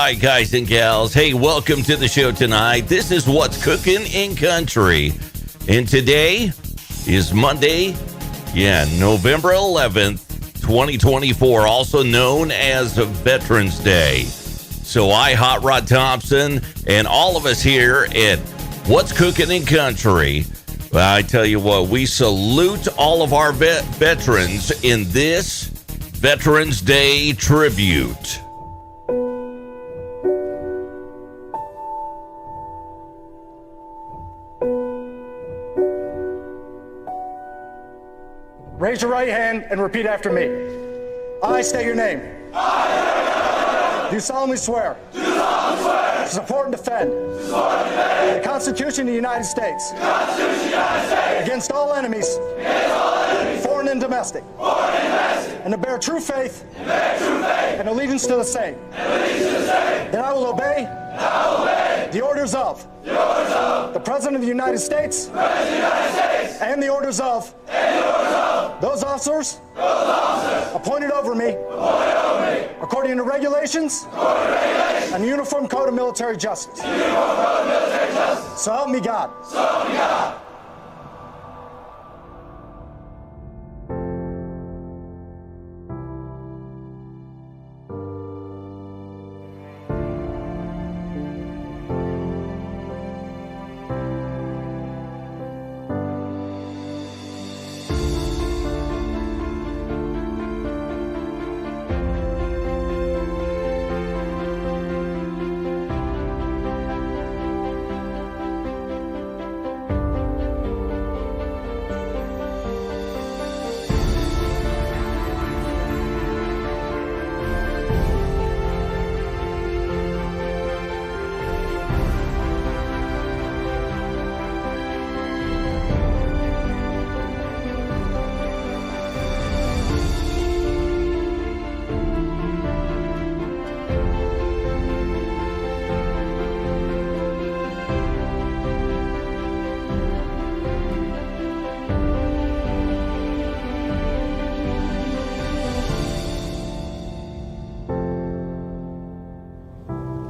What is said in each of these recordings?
right, guys and gals. Hey, welcome to the show tonight. This is What's Cookin' in Country. And today is Monday, November 11th, 2024, also known as Veterans Day. So I, Hot Rod Thompson, and all of us here at What's Cookin' in Country, well, I tell you what, we salute all of our veterans in this Veterans Day tribute. Raise your right hand and repeat after me. I state your name. Do solemnly swear. To support and defend. The Constitution of the United States. Against all enemies. Foreign and domestic. And to bear true faith. And allegiance to the same. That I will obey. The orders of. The President of the United States. And the orders of. Those officers appointed over me according to regulations and the Uniform Code of Military Justice. So help me God.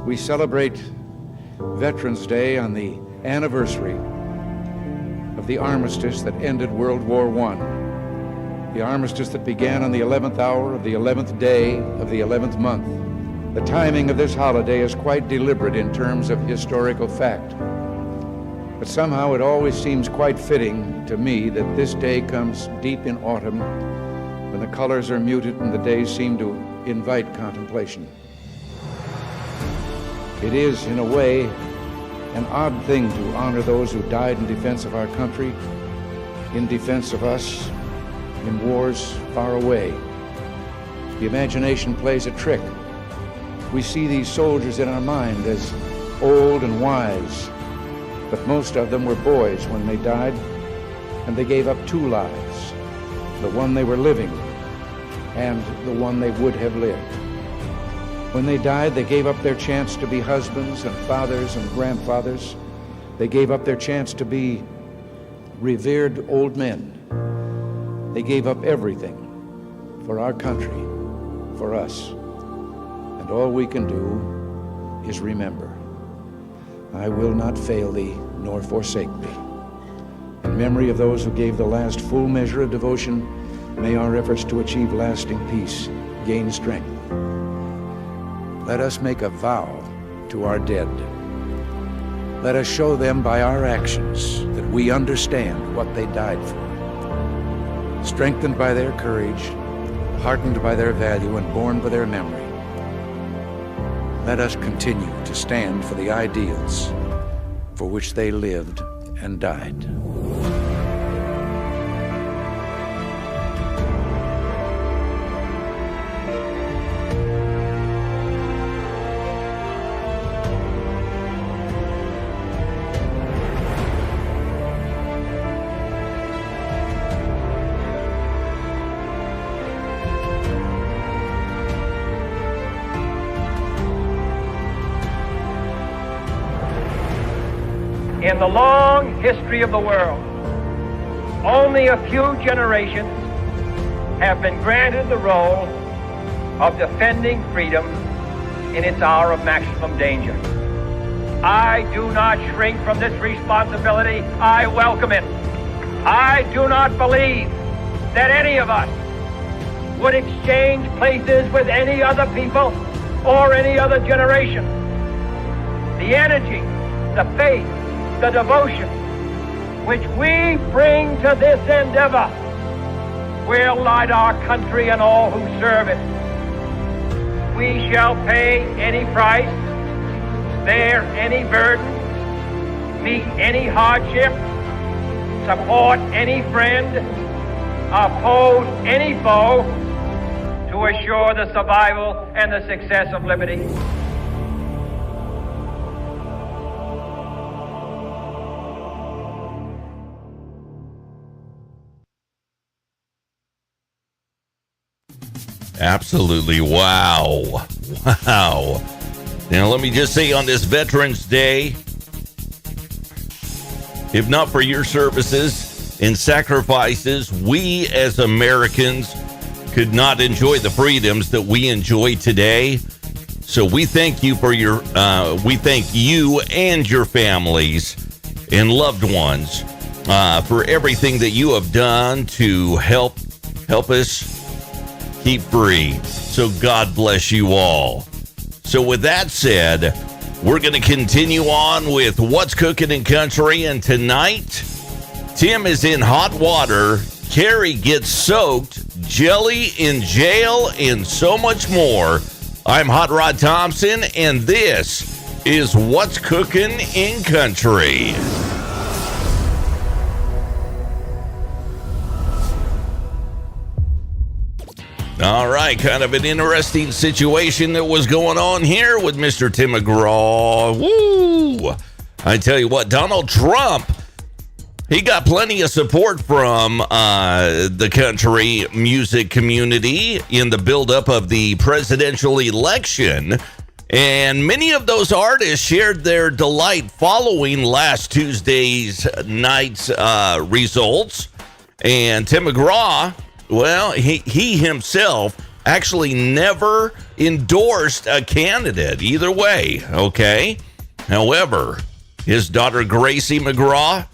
We celebrate Veterans Day on the anniversary of the armistice that ended World War I. The armistice that began on the 11th hour of the 11th day of the 11th month. The timing of this holiday is quite deliberate in terms of historical fact. But somehow it always seems quite fitting to me that this day comes deep in autumn when the colors are muted and the days seem to invite contemplation. It is, in a way, an odd thing to honor those who died in defense of our country, in defense of us, in wars far away. The imagination plays a trick. We see these soldiers in our mind as old and wise, but most of them were boys when they died, and they gave up two lives, the one they were living and the one they would have lived. When they died, they gave up their chance to be husbands and fathers and grandfathers. They gave up their chance to be revered old men. They gave up everything for our country, for us. And all we can do is remember. I will not fail thee, nor forsake thee. In memory of those who gave the last full measure of devotion, may our efforts to achieve lasting peace gain strength. Let us make a vow to our dead. Let us show them by our actions that we understand what they died for. Strengthened by their courage, heartened by their value, and borne by their memory, let us continue to stand for the ideals for which they lived and died. In the long history of the world, only a few generations have been granted the role of defending freedom in its hour of maximum danger. I do not shrink from this responsibility. I welcome it. I do not believe that any of us would exchange places with any other people or any other generation. The energy, the faith, the devotion which we bring to this endeavor will light our country and all who serve it. We shall pay any price, bear any burden, meet any hardship, support any friend, oppose any foe to assure the survival and the success of liberty. Absolutely. Wow. Wow. Now, let me just say on this Veterans Day, if not for your services and sacrifices, we as Americans could not enjoy the freedoms that we enjoy today. So we thank you for we thank you and your families and loved ones for everything that you have done to help us keep free. So God bless you all. So with that said, we're going to continue on with What's Cooking in Country. And tonight, Tim is in hot water. Carrie gets soaked. Jelly in jail and so much more. I'm Hot Rod Thompson, and this is What's Cooking in Country. All right, kind of an interesting situation that was going on here with Mr. Tim McGraw. Woo! I tell you what, Donald Trump, he got plenty of support from the country music community in the buildup of the presidential election. And many of those artists shared their delight following last Tuesday's night's results. And Tim McGraw, well, he himself actually never endorsed a candidate either way, okay? However, his daughter Gracie McGraw,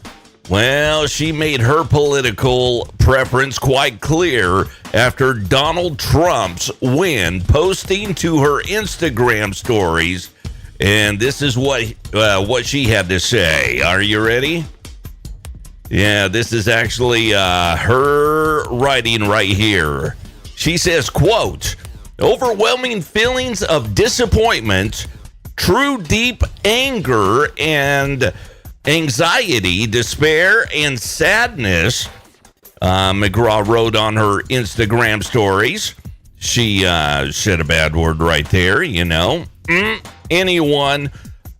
well, she made her political preference quite clear after Donald Trump's win, posting to her Instagram stories. And this is what she had to say. Are you ready? Yeah, this is actually her writing right here. She says, quote, "Overwhelming feelings of disappointment, true deep anger and anxiety, despair, and sadness," McGraw wrote on her Instagram stories. She said a bad word right there, you know. Anyone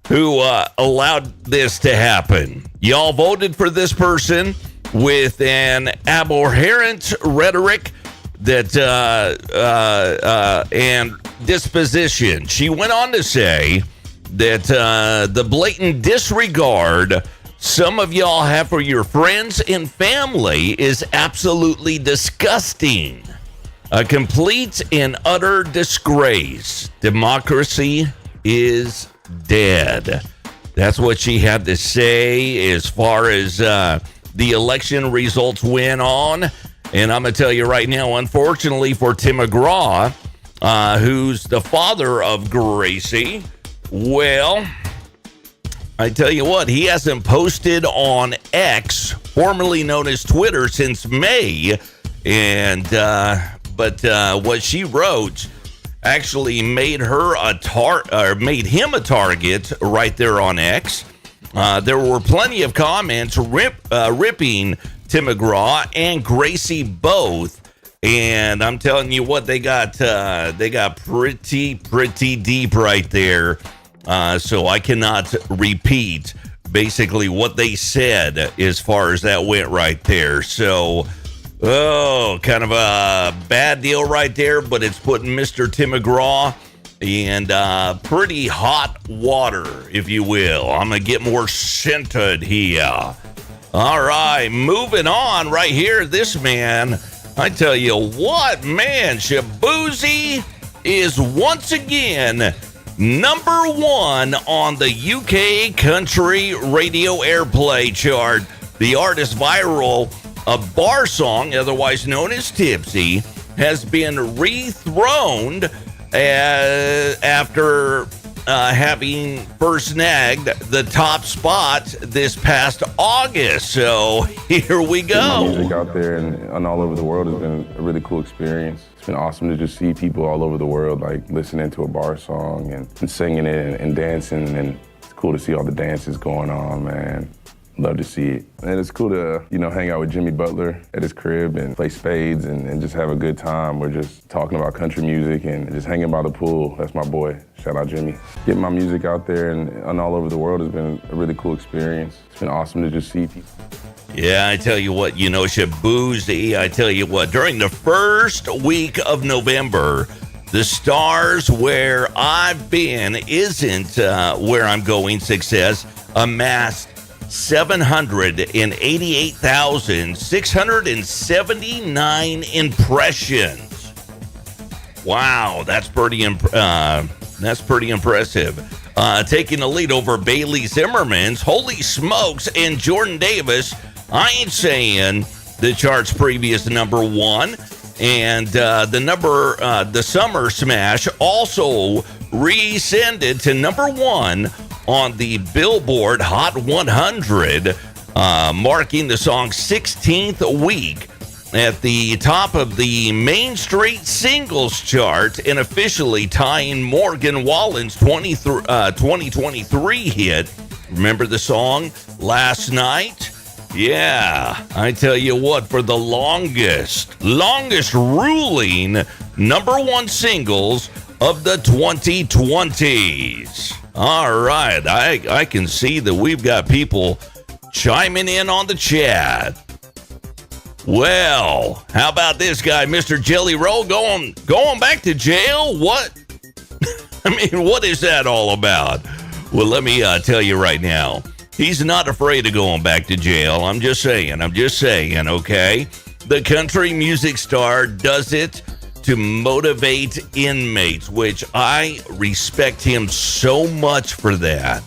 who allowed this to happen. Y'all voted for this person with an abhorrent rhetoric that and disposition. She went on to say that the blatant disregard some of y'all have for your friends and family is absolutely disgusting. A complete and utter disgrace. Democracy is dead. That's what she had to say as far as the election results went on. And I'm going to tell you right now, unfortunately for Tim McGraw, who's the father of Gracie, well, I tell you what, he hasn't posted on X, formerly known as Twitter, since May. And but what she wrote actually made her made him a target right there on X. There were plenty of comments ripping Tim McGraw and Gracie both, and I'm telling you what, they got pretty deep right there. So I cannot repeat basically what they said as far as that went right there. So. Oh, kind of a bad deal right there, but it's putting Mr. Tim McGraw in pretty hot water, if you will. I'm going to get more scented here. All right, moving on right here. This man, I tell you what, man, Shaboozey is once again number 1 on the UK country radio airplay chart. The artist viral, a bar song, otherwise known as Tipsy, has been rethroned after having first snagged the top spot this past August. So here we go. My music out there and all over the world has been a really cool experience. It's been awesome to just see people all over the world like listening to a bar song and singing it and dancing, and it's cool to see all the dances going on, man. Love to see it. And it's cool to, hang out with Jimmy Butler at his crib and play spades and just have a good time. We're just talking about country music and just hanging by the pool. That's my boy. Shout out Jimmy. Getting my music out there and all over the world has been a really cool experience. It's been awesome to just see people. Yeah, I tell you what, Shaboozey, I tell you what, during the first week of November, the Stars Where I've Been Isn't Where I'm Going success amassed 788,679 impressions. Wow, that's pretty impressive. Taking the lead over Bailey Zimmerman's Holy Smokes and Jordan Davis. I ain't saying the chart's previous number 1, and the Summer Smash also rescinded to number 1 on the Billboard Hot 100, marking the song's 16th week at the top of the Main Street Singles Chart and officially tying Morgan Wallen's 2023 hit. Remember the song Last Night? Yeah, I tell you what, for the longest ruling number 1 singles of the 2020s. All right, I can see that we've got people chiming in on the chat. Well, how about this guy, Mr. Jelly Roll, going back to jail? What? I mean, what is that all about? Well, let me tell you right now. He's not afraid of going back to jail. I'm just saying, okay? The country music star does it to motivate inmates, which I respect him so much for that.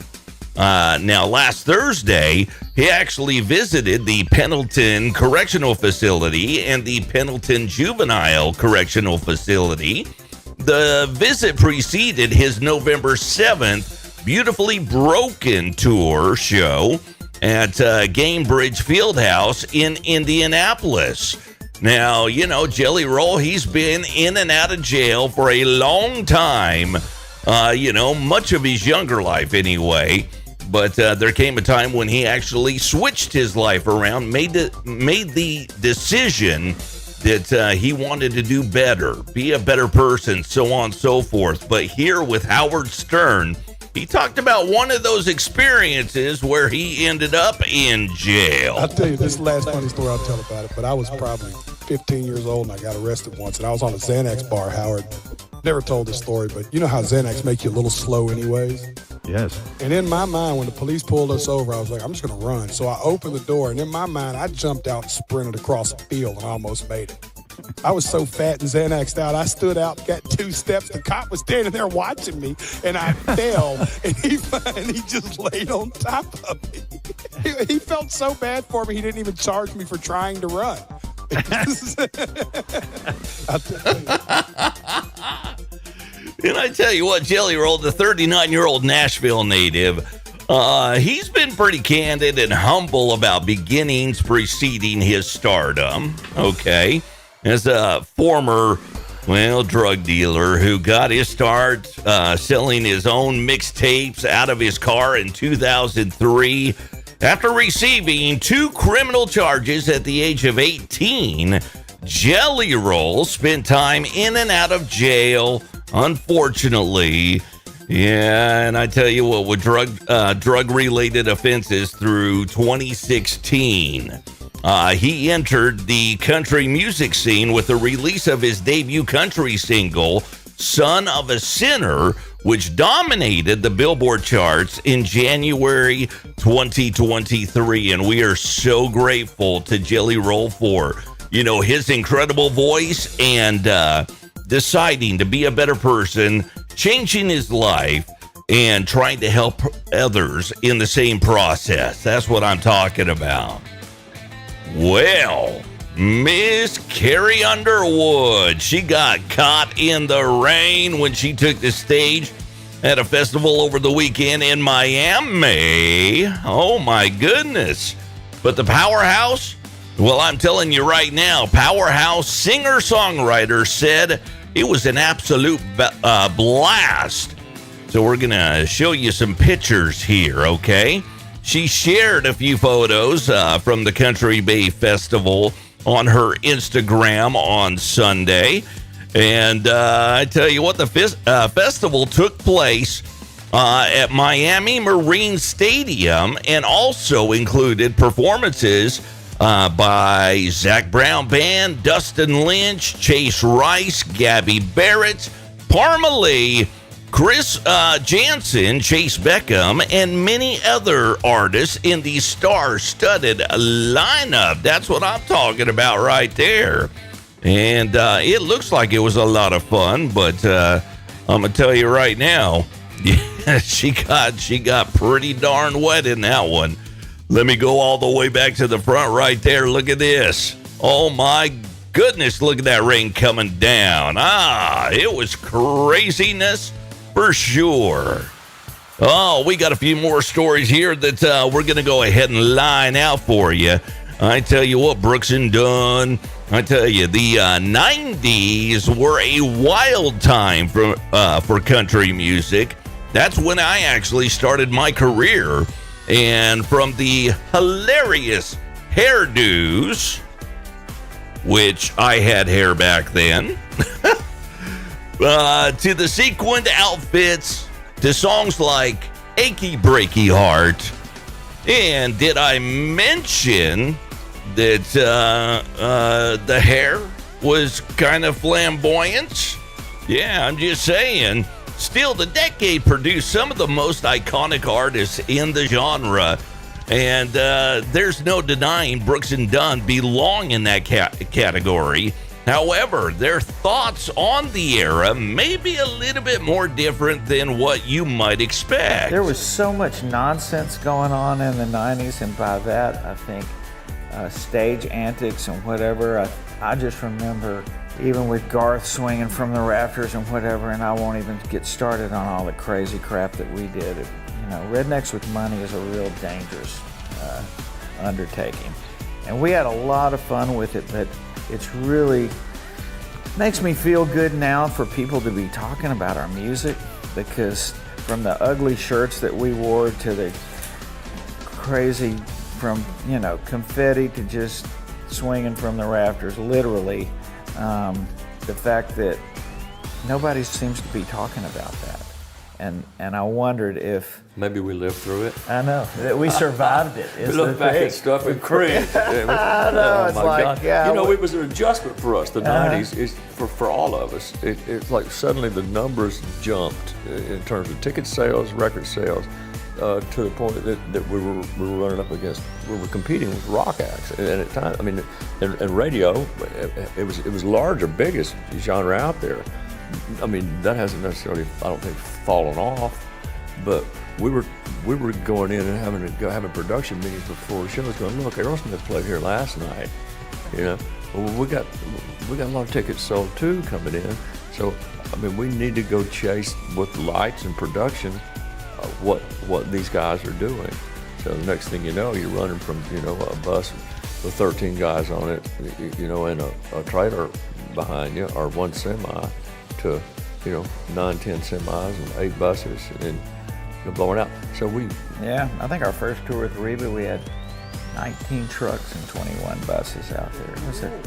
Now, last Thursday, he actually visited the Pendleton Correctional Facility and the Pendleton Juvenile Correctional Facility. The visit preceded his November 7th Beautifully Broken tour show at Gamebridge Fieldhouse in Indianapolis. Now, Jelly Roll, he's been in and out of jail for a long time, much of his younger life anyway. But there came a time when he actually switched his life around, made the decision that he wanted to do better, be a better person, so on and so forth. But here with Howard Stern, he talked about one of those experiences where he ended up in jail. I'll tell you this last funny story I'll tell about it, but I was probably 15 years old and I got arrested once, and I was on a Xanax bar, Howard. Never told this story, but you know how Xanax make you a little slow anyways? Yes. And in my mind, when the police pulled us over, I was like, I'm just going to run. So I opened the door, and in my mind, I jumped out and sprinted across the field and almost made it. I was so fat and Xanaxed out, I stood out, got 2 steps. The cop was standing there watching me, and I fell, and he just laid on top of me. He felt so bad for me, he didn't even charge me for trying to run. I'll tell you. And I tell you what, Jelly Roll, the 39-year-old Nashville native, he's been pretty candid and humble about beginnings preceding his stardom, okay? As a former, drug dealer who got his start selling his own mixtapes out of his car in 2003. After receiving 2 criminal charges at the age of 18, Jelly Roll spent time in and out of jail, unfortunately. Yeah, and I tell you what, with drug-related offenses through 2016. He entered the country music scene with the release of his debut country single, Son of a Sinner, which dominated the Billboard charts in January 2023. And we are so grateful to Jelly Roll for, his incredible voice and deciding to be a better person changing his life and trying to help others in the same process. That's what I'm talking about. Well, Miss Carrie Underwood, she got caught in the rain when she took the stage at a festival over the weekend in Miami. Oh my goodness. But the powerhouse, well, I'm telling you right now, powerhouse singer-songwriter said it was an absolute blast. So we're going to show you some pictures here, okay? She shared a few photos from the Country Bay Festival on her Instagram on Sunday. And I tell you what, the festival took place at Miami Marine Stadium and also included performances by Zach Brown Band, Dustin Lynch, Chase Rice, Gabby Barrett, Parmalee, Chris Jansen, Chase Beckham, and many other artists in the star-studded lineup. That's what I'm talking about right there. And it looks like it was a lot of fun, but I'm going to tell you right now, yeah, she got pretty darn wet in that one. Let me go all the way back to the front right there. Look at this. Oh, my goodness, look at that rain coming down. It was craziness. For sure. Oh, we got a few more stories here that we're going to go ahead and line out for you. I tell you what, Brooks and Dunn, I tell you, the 90s were a wild time for country music. That's when I actually started my career. And from the hilarious hairdos, which I had hair back then, to the sequined outfits, to songs like Achy Breaky Heart. And did I mention that the hair was kind of flamboyant? Yeah, I'm just saying. Still, the decade produced some of the most iconic artists in the genre. And there's no denying Brooks and Dunn belong in that category. However, their thoughts on the era may be a little bit more different than what you might expect. There was so much nonsense going on in the 90s, and by that, I think stage antics and whatever. I just remember even with Garth swinging from the rafters and whatever, and I won't even get started on all the crazy crap that we did. You know, Rednecks with Money is a real dangerous undertaking. And we had a lot of fun with it, but it's really makes me feel good now for people to be talking about our music, because from the ugly shirts that we wore to the crazy, from, you know, confetti to just swinging from the rafters, literally, the fact that nobody seems to be talking about that. And I wondered if... Maybe we lived through it. I know, that we survived it. We look back at stuff and cringe. I know, it's like, God. Yeah. You know, it was an adjustment for us. The 90s, is for all of us. It's like suddenly the numbers jumped in terms of ticket sales, record sales, to the point that we were running up against, we were competing with rock acts. And at times, I mean, and radio, it was larger, biggest genre out there. I mean, that hasn't necessarily, I don't think, fallen off, but we were going in and having production meetings before shows, going, look, Aerosmith played here last night, you know. Well, we got a lot of tickets sold too coming in, so I mean, we need to go chase with lights and production what these guys are doing. So the next thing you know, you're running from, you know, a bus with 13 guys on it, you know, and a trailer behind you, or one semi, to, you know, 9, 10 semis and 8 buses, and then blowing out. So yeah, I think our first tour with Reba, we had 19 trucks and 21 buses out there. It was a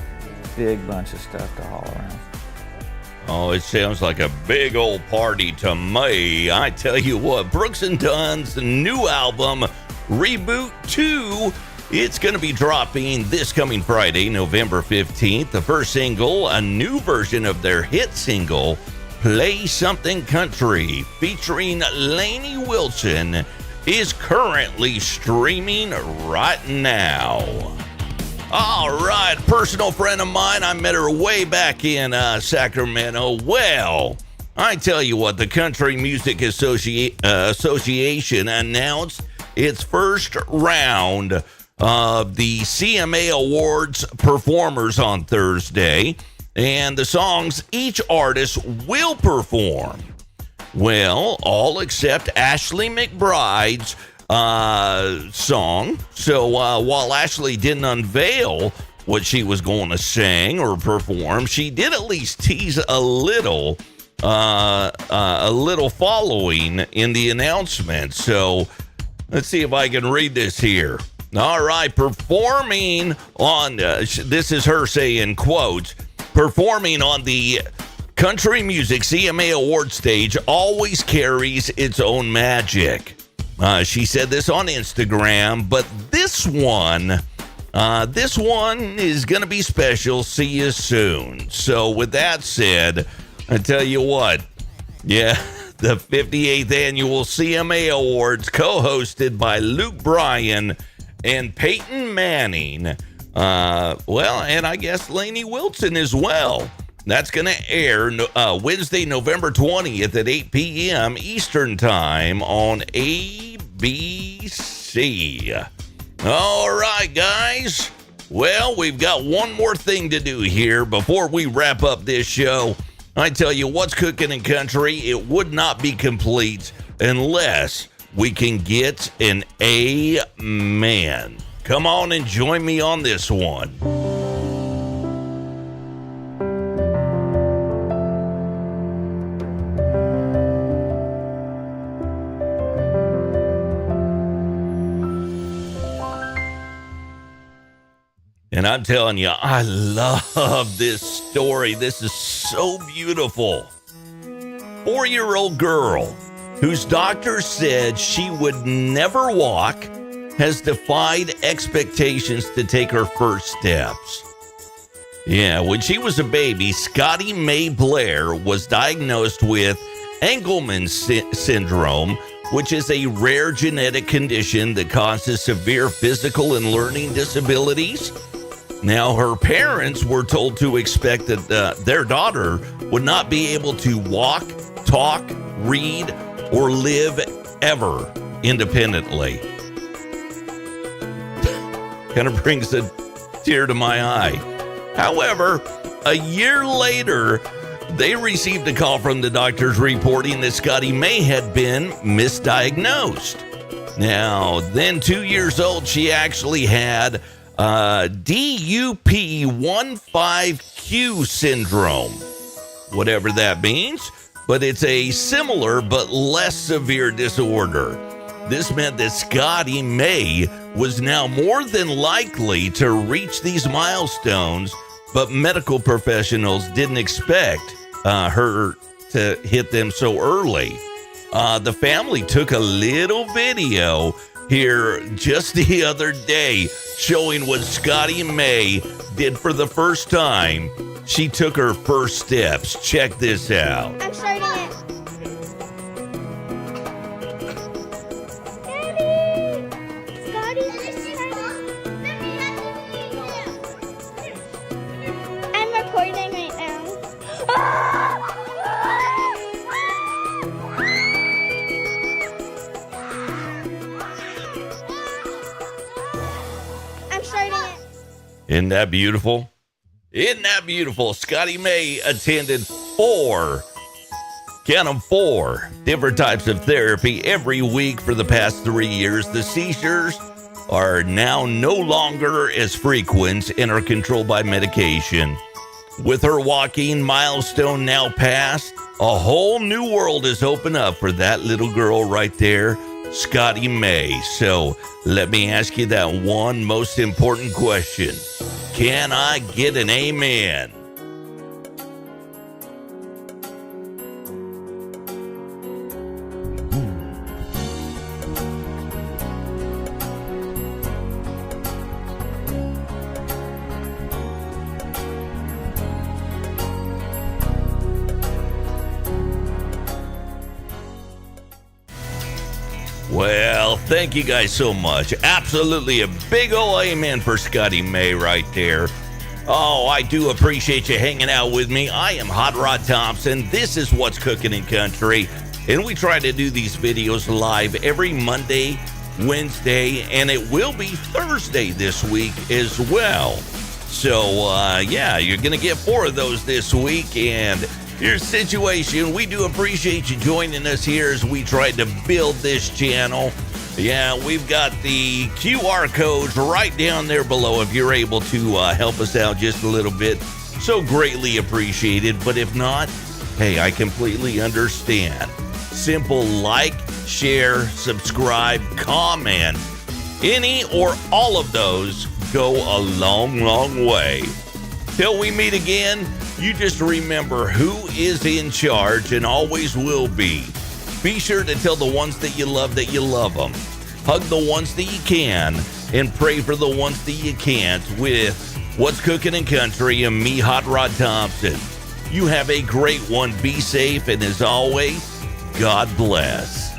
big bunch of stuff to haul around. Oh, it sounds like a big old party to me. I tell you what, Brooks and Dunn's new album, Reboot 2, it's going to be dropping this coming Friday, November 15th. The first single, a new version of their hit single, Play Something Country, featuring Lainey Wilson, is currently streaming right now. All right, personal friend of mine, I met her way back in Sacramento. Well, I tell you what, the Country Music Association announced its first round of the CMA Awards performers on Thursday, and the songs each artist will perform, well, all except Ashley McBryde's song. So while Ashley didn't unveil what she was going to sing or perform, she did at least tease a little following in the announcement. So let's see if I can read this here. All right, performing on, this is her saying, quote, performing on the Country Music CMA Award stage always carries its own magic. She said this on Instagram, but this one is going to be special. See you soon. So with that said, I tell you what, yeah, the 58th Annual CMA Awards, co-hosted by Luke Bryan and Peyton Manning, and I guess Lainey Wilson as well. That's going to air Wednesday, November 20th at 8 p.m. Eastern Time on ABC. All right, guys. Well, we've got one more thing to do here before we wrap up this show. I tell you, what's cooking in country? It would not be complete unless we can get an amen. Come on and join me on this one. And I'm telling you, I love this story. This is so beautiful. 4-year-old girl whose doctor said she would never walk has defied expectations to take her first steps. Yeah, when she was a baby, Scotty Mae Blair was diagnosed with Angelman syndrome, which is a rare genetic condition that causes severe physical and learning disabilities. Now, her parents were told to expect that their daughter would not be able to walk, talk, read, or live ever independently. Kind of brings a tear to my eye. However, a year later, they received a call from the doctors reporting that Scotty Mae had been misdiagnosed. Now, then 2 years old, she actually had DUP15Q syndrome, whatever that means, but it's a similar but less severe disorder. This meant that Scotty Mae was now more than likely to reach these milestones, but medical professionals didn't expect her to hit them so early. The family took a little video here just the other day showing what Scotty Mae did for the first time. She took her first steps. Check this out. I'm starting it. Daddy! Scotty! I'm recording right now. I'm starting it. Isn't that beautiful? Isn't that beautiful? Scotty Mae attended 4 different types of therapy every week for the past 3 years. The seizures are now no longer as frequent and are controlled by medication. With her walking milestone now passed, a whole new world has opened up for that little girl right there, Scotty Mae. So let me ask you that one most important question. Can I get an amen? Well, thank you guys so much. Absolutely a big ol' amen for Scotty Mae right there. Oh, I do appreciate you hanging out with me. I am Hot Rod Thompson. This is What's Cooking in Country. And we try to do these videos live every Monday, Wednesday, and it will be Thursday this week as well. So, yeah, you're going to get 4 of those this week. And your situation, we do appreciate you joining us here as we try to build this channel. Yeah, we've got the QR codes right down there below if you're able to help us out just a little bit. So greatly appreciated. But if not, hey, I completely understand. Simple like, share, subscribe, comment. Any or all of those go a long, long way. Till we meet again, you just remember who is in charge and always will be. Be sure to tell the ones that you love them. Hug the ones that you can and pray for the ones that you can't with What's Cooking in Country and me, Hot Rod Thompson. You have a great one. Be safe, and as always, God bless.